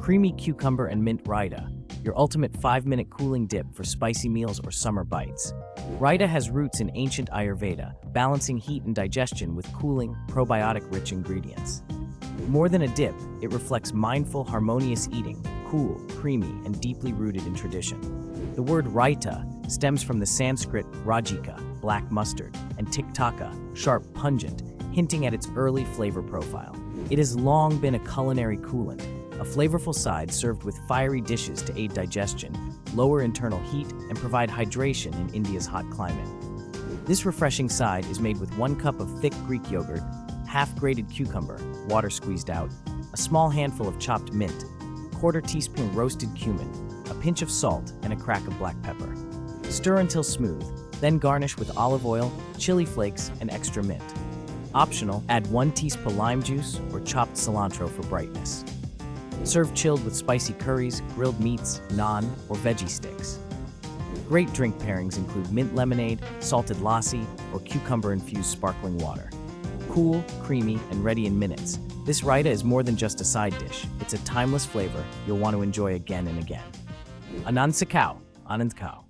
Creamy cucumber and mint raita, your ultimate 5-minute cooling dip for spicy meals or summer bites. Raita has roots in ancient Ayurveda, balancing heat and digestion with cooling, probiotic-rich ingredients. More than a dip, it reflects mindful, harmonious eating, cool, creamy, and deeply rooted in tradition. The word raita stems from the Sanskrit rajika, black mustard, and tiktaka, sharp, pungent, hinting at its early flavor profile. It has long been a culinary coolant, a flavorful side served with fiery dishes to aid digestion, lower internal heat, and provide hydration in India's hot climate. This refreshing side is made with 1 cup of thick Greek yogurt, half grated cucumber, water squeezed out, a small handful of chopped mint, 1/4 teaspoon roasted cumin, a pinch of salt, and a crack of black pepper. Stir until smooth, then garnish with olive oil, chili flakes, and extra mint. Optional, add 1 teaspoon lime juice or chopped cilantro for brightness. Serve chilled with spicy curries, grilled meats, naan, or veggie sticks. Great drink pairings include mint lemonade, salted lassi, or cucumber-infused sparkling water. Cool, creamy, and ready in minutes, this raita is more than just a side dish. It's a timeless flavor you'll want to enjoy again and again. Anand Sakau, Anand Kao.